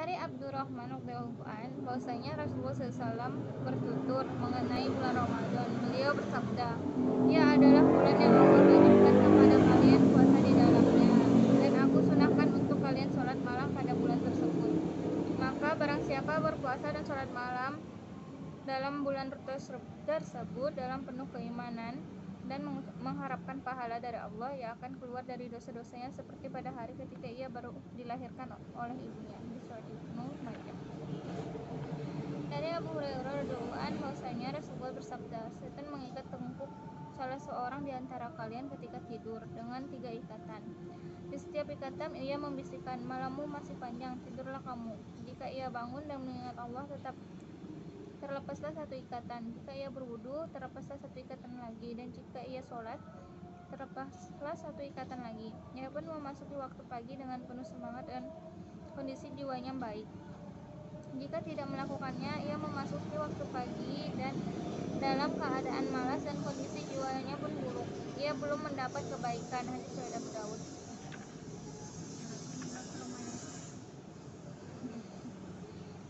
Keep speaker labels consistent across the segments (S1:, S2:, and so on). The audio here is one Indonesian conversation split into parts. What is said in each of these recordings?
S1: Dari Abdurrahman radhiyallahu an bahwasanya Rasulullah SAW bertutur mengenai bulan Ramadan. Beliau bersabda, "Ia adalah bulan yang Allah wajibkan kepada kalian puasa di dalamnya, dan aku sunahkan untuk kalian sholat malam pada bulan tersebut. Maka barang siapa berpuasa dan sholat malam dalam bulan tersebut dalam penuh keimanan dan mengharapkan pahala dari Allah, ia akan keluar dari dosa-dosanya seperti pada hari ketika ia baru dilahirkan oleh ibunya." Di surat Ibnu Majah. Dari Abu Hurairah radhiyallahu anhu bahwasanya Rasulullah bersabda, "Setan mengikat tengkuk salah seorang di antara kalian ketika tidur dengan 3 ikatan. Di setiap ikatan ia membisikkan, 'Malammu masih panjang, tidurlah kamu.' Jika ia bangun dan mengingat Allah, terlepaslah satu ikatan. Jika ia berwudu, terlepaslah satu ikatan lagi, dan jika ia sholat, terlepaslah satu ikatan lagi. Ia pun memasuki waktu pagi dengan penuh semangat dan kondisi jiwanya baik. Jika tidak melakukannya, ia memasuki waktu pagi dan dalam keadaan malas dan kondisi jiwanya pun buruk. Ia belum mendapat kebaikan." Hadis riwayat Abu Dawud.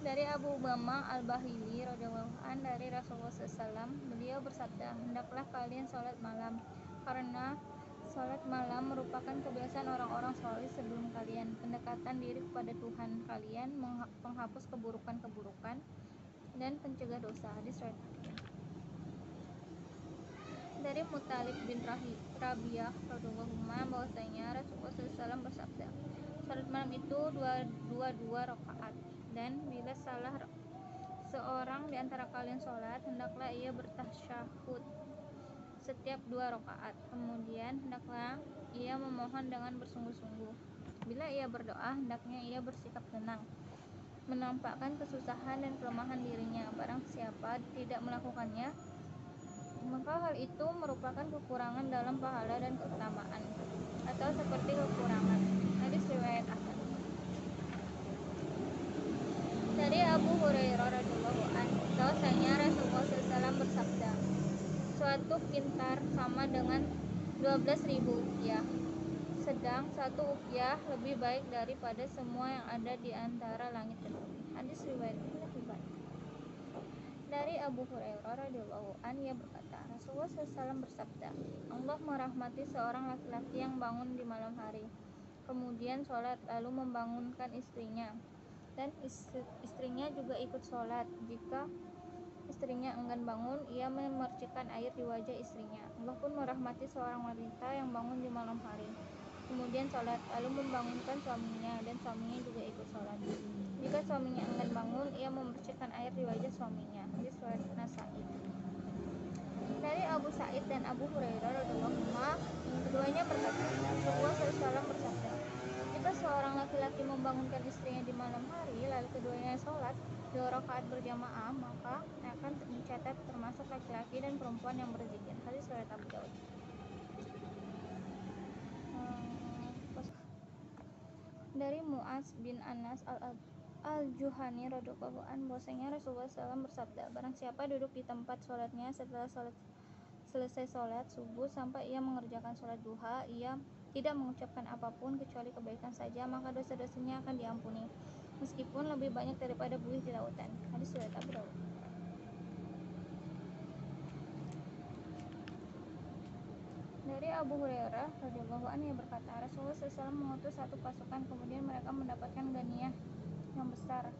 S1: Dari Abu Umamah Al-Bahili radhiyallahu an dari Rasulullah SAW, beliau bersabda, "Hendaklah kalian sholat malam, karena sholat malam merupakan kebiasaan orang-orang saleh sebelum kalian, pendekatan diri kepada Tuhan kalian, penghapus keburukan-keburukan, dan pencegah dosa." Hadis riwayat Muslim. Dari Muttalib bin Rabi'ah radhiyallahu anhu bahwasanya Rasulullah SAW bersabda, "Salat malam itu dua rakaat, dan bila salah seorang di antara kalian sholat, hendaklah ia bertasyahud setiap 2 rakaat. Kemudian hendaklah ia memohon dengan bersungguh-sungguh. Bila ia berdoa, hendaknya ia bersikap tenang, menampakkan kesusahan dan kelemahan dirinya. Barang siapa tidak melakukannya, maka hal itu merupakan kekurangan dalam pahala dan keutamaan, atau seperti kekurangan." Hadis riwayat Ahmad. Dari Abu Hurairah radhiyallahu anhu bahwasanya Rasulullah SAW bersabda, "Suatu pintar sama dengan 12.000 uqyah, sedang 1 uqyah lebih baik daripada semua yang ada di antara langit dan bumi." Hadis riwayat Ibnu Hibban. Dari Abu Hurairah radhiyallahu anhu ia berkata, Rasulullah SAW bersabda, "Allah merahmati seorang laki-laki yang bangun di malam hari, kemudian sholat lalu membangunkan istrinya, dan istrinya juga ikut sholat. Jika istrinya enggan bangun, ia memercikkan air di wajah istrinya. Allah pun merahmati seorang wanita yang bangun di malam hari, kemudian sholat lalu membangunkan suaminya, dan suaminya juga ikut sholat. Jika suaminya enggan bangun, ia memercikkan air di wajah suaminya." Hadis riwayat Nasai. Dari Abu Sa'id dan Abu Hurairah radhiyallahu anhu, keduanya berkata, Rasulullah SAW bersabda, "Jika seorang laki-laki membangunkan istrinya di malam hari, lalu keduanya sholat 2 rakaat berjamaah, maka akan dicatat termasuk laki-laki dan perempuan yang berzikir." Hadis riwayat Abu Daud. Dari Mu'adz bin Anas al-Juhani radhiyallahu anhu bahwasanya Rasulullah SAW bersabda, "Barang siapa duduk di tempat sholatnya setelah selesai sholat subuh sampai ia mengerjakan sholat duha, ia tidak mengucapkan apapun kecuali kebaikan saja, maka dosa-dosanya akan diampuni, meskipun lebih banyak daripada buih di lautan." Hadis riwayat Abu Dawud. Dari Abu Hurairah radhiyallahu anhu yang berkata, Rasulullah SAW mengutus satu pasukan, kemudian mereka mendapatkan ghanimah yang besar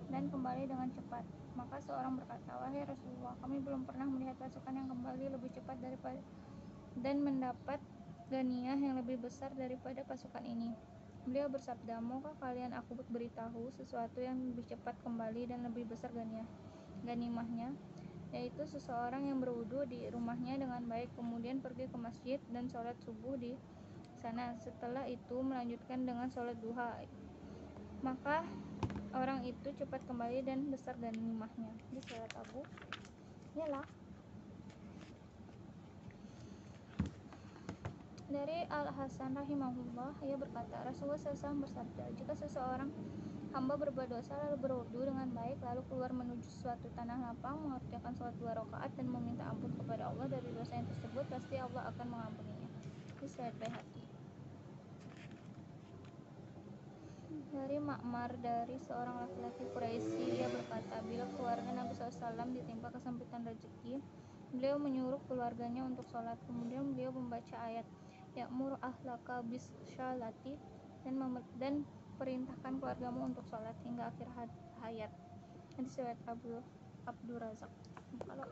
S1: dan kembali dengan cepat. Maka seorang berkata, "Wahai Rasulullah, kami belum pernah melihat pasukan yang kembali lebih cepat daripada dan mendapat ghanimah yang lebih besar daripada pasukan ini." Beliau bersabda, "Maukah kalian aku beritahu sesuatu yang lebih cepat kembali dan lebih besar ghanimahnya, yaitu seseorang yang berwudu di rumahnya dengan baik, kemudian pergi ke masjid dan sholat subuh di sana, setelah itu melanjutkan dengan sholat duha, maka orang itu cepat kembali dan besar ghanimahnya." Di surat Abu Yalah. Dari Al-Hasan rahimahullah ia berkata, Rasulullah SAW bersabda, "Jika seseorang hamba berbuat dosa lalu berwudu dengan baik, lalu keluar menuju suatu tanah lapang, mengerjakan sholat 2 rakaat dan meminta ampun kepada Allah dari dosanya tersebut, pasti Allah akan mengampuninya." Di surat Baihaqi. Dari Ma'mar, dari seorang laki-laki Quraisy, ia berkata, bila keluarga Nabi SAW ditimpa kesempitan rezeki, beliau menyuruh keluarganya untuk sholat. Kemudian beliau membaca ayat ya'mur ahlaka bis sholati, dan perintahkan keluargamu untuk sholat hingga akhir hayat. Hadis riwayat Abdul Razak. Kalau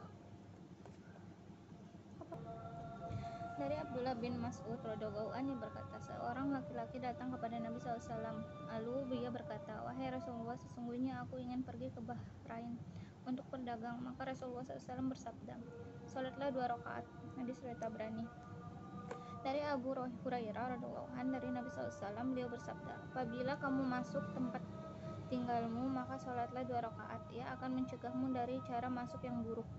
S1: dari Abdullah bin Mas'ud radhiyallahu anhu berkata, seorang laki-laki datang kepada Nabi SAW. Lalu dia berkata, wahai Rasulullah, sesungguhnya aku ingin pergi ke Bahrain untuk berdagang. Maka Rasulullah SAW bersabda, salatlah 2 rakaat. Hadis riwayat Tabrani. Dari Abu Hurairah radhiyallahu anhu dari Nabi SAW, beliau bersabda, apabila kamu masuk tempat tinggalmu, maka salatlah 2 rakaat. Ia akan mencegahmu dari cara masuk yang buruk.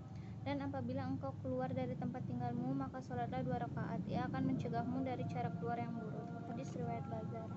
S1: Dan apabila engkau keluar dari tempat tinggalmu, maka salatlah 2 rakaat. Ia akan mencegahmu dari cara keluar yang buruk. Hadis riwayat Bazar.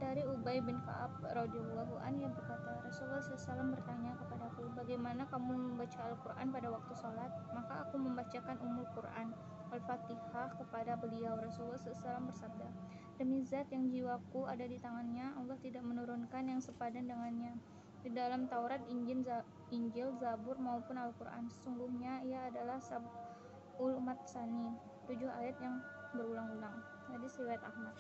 S1: Dari Ubay bin Ka'ab radhiyallahu anhu berkata, Rasulullah SAW bertanya kepadaku, bagaimana kamu membaca Al-Quran pada waktu sholat? Maka aku membacakan Ummul Quran, Al-Fatihah kepada beliau. Rasulullah SAW bersabda, demi zat yang jiwaku ada di tangannya, Allah tidak menurunkan yang sepadan dengannya di dalam Taurat, Injil, Zabur maupun Al-Quran. Sesungguhnya ia adalah sab'ul matsani, 7 ayat yang berulang-ulang. Hadis riwayat Ahmad.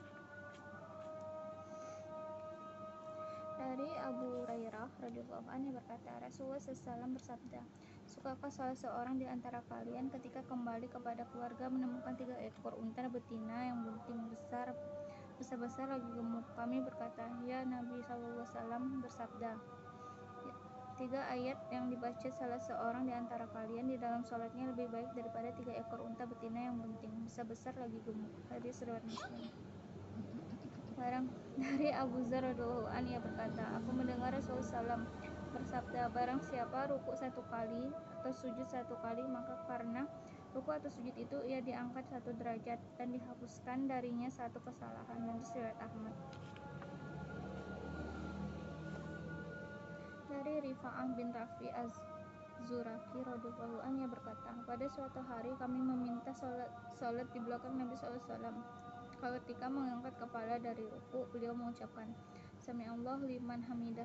S1: Dari Abu Hurairah radhiyallahu anhu berkata, Rasulullah SAW bersabda, sukakah salah seorang di antara kalian ketika kembali kepada keluarga menemukan 3 ekor unta betina yang bunting besar lagi gemuk? Kami berkata, ya Nabi SAW bersabda, 3 ayat yang dibaca salah seorang di antara kalian di dalam sholatnya lebih baik daripada 3 ekor unta betina yang bunting besar lagi gemuk. Hadis riwayat Muslim. Dari Abu Dzar radhiyallahu anhu ia berkata, aku mendengar Rasulullah SAW bersabda, barang siapa ruku 1 kali atau sujud 1 kali, maka karena ruku atau sujud itu ia diangkat 1 derajat dan dihapuskan darinya 1 kesalahan. Hadis riwayat Ahmad. Dari Rifa'ah bin Rafi Az-Zuraki radhiyallahu anhu ia berkata, pada suatu hari kami meminta salat di belakang Nabi SAW. Ketika mengangkat kepala dari ruku, beliau mengucapkan, Sami Allah liman hamidah.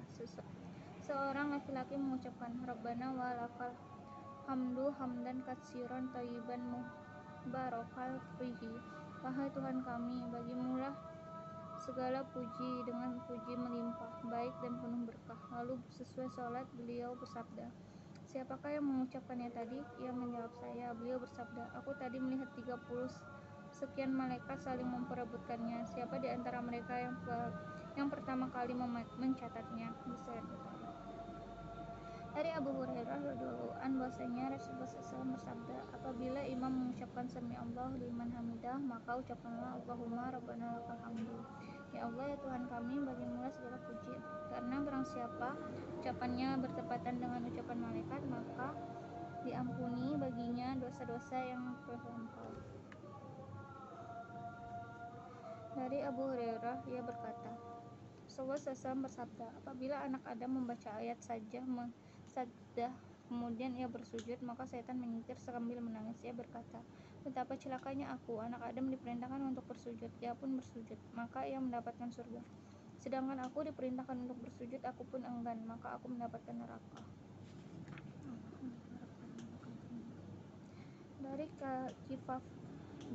S1: Seorang laki-laki mengucapkan, Rabbana wa lakal hamdu hamdan katsiran thayyiban mubarakal fihi. Wahai Tuhan kami, bagimulah segala puji dengan puji melimpah, baik dan penuh berkah. Lalu sesuai salat, beliau bersabda, siapakah yang mengucapkannya tadi? Ia menjawab, saya. Beliau bersabda, aku tadi melihat 30 sekian malaikat saling memperebutkannya. Siapa di antara mereka yang pertama kali mencatatnya? Dari Abu Hurairah radhiyallahu anhu bahwasanya Rasulullah SAW bersabda, apabila imam mengucapkan sami Allah liman hamidah, maka ucapkanlah Allahumma rabbana lakal hamdu. Ya Allah, ya Tuhan kami, bagimulah segala puji. Karena barang siapa ucapannya bertepatan dengan ucapan malaikat, maka diampuni baginya dosa-dosa yang terlampau. Dari Abu Hurairah ia berkata, Rasulullah SAW bersabda, apabila anak Adam membaca ayat sajdah kemudian ia bersujud, maka setan menyingkir sambil menangis. Ia berkata, betapa celakanya aku, anak Adam diperintahkan untuk bersujud, ia pun bersujud, maka ia mendapatkan surga. Sedangkan aku diperintahkan untuk bersujud, aku pun enggan, maka aku mendapatkan neraka. Dari Kifaf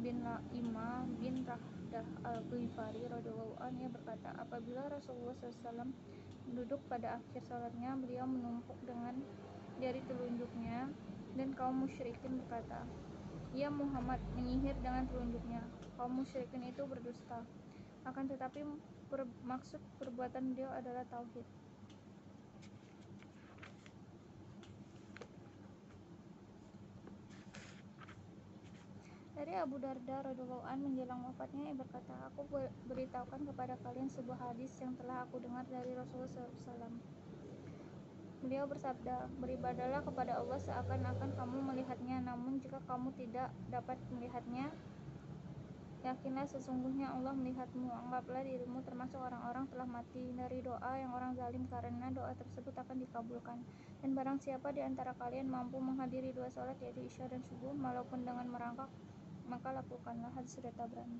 S1: bin Laima bin Rahdah al-Ghifari radhiyallahu anhu berkata, apabila Rasulullah SAW duduk pada akhir salatnya, beliau menumpuk dengan jari telunjuknya, dan kaum musyrikin berkata, ya Muhammad, menyihir dengan telunjuknya. Kaum musyrikin itu berdusta, akan tetapi maksud perbuatan beliau adalah tauhid. Dari Abu Darda radhiyallahu anhu menjelang wafatnya ia berkata, aku beritahukan kepada kalian sebuah hadis yang telah aku dengar dari Rasulullah SAW. Beliau bersabda, beribadahlah kepada Allah seakan-akan kamu melihatnya, namun jika kamu tidak dapat melihatnya, yakinlah sesungguhnya Allah melihatmu. Anggaplah dirimu termasuk orang-orang telah mati dari doa yang orang zalim, karena doa tersebut akan dikabulkan. Dan barang siapa di antara kalian mampu menghadiri 2 salat, yaitu Isya dan Subuh, walaupun dengan merangkak, maka lakukanlah. Hadis riwayat Tabrani.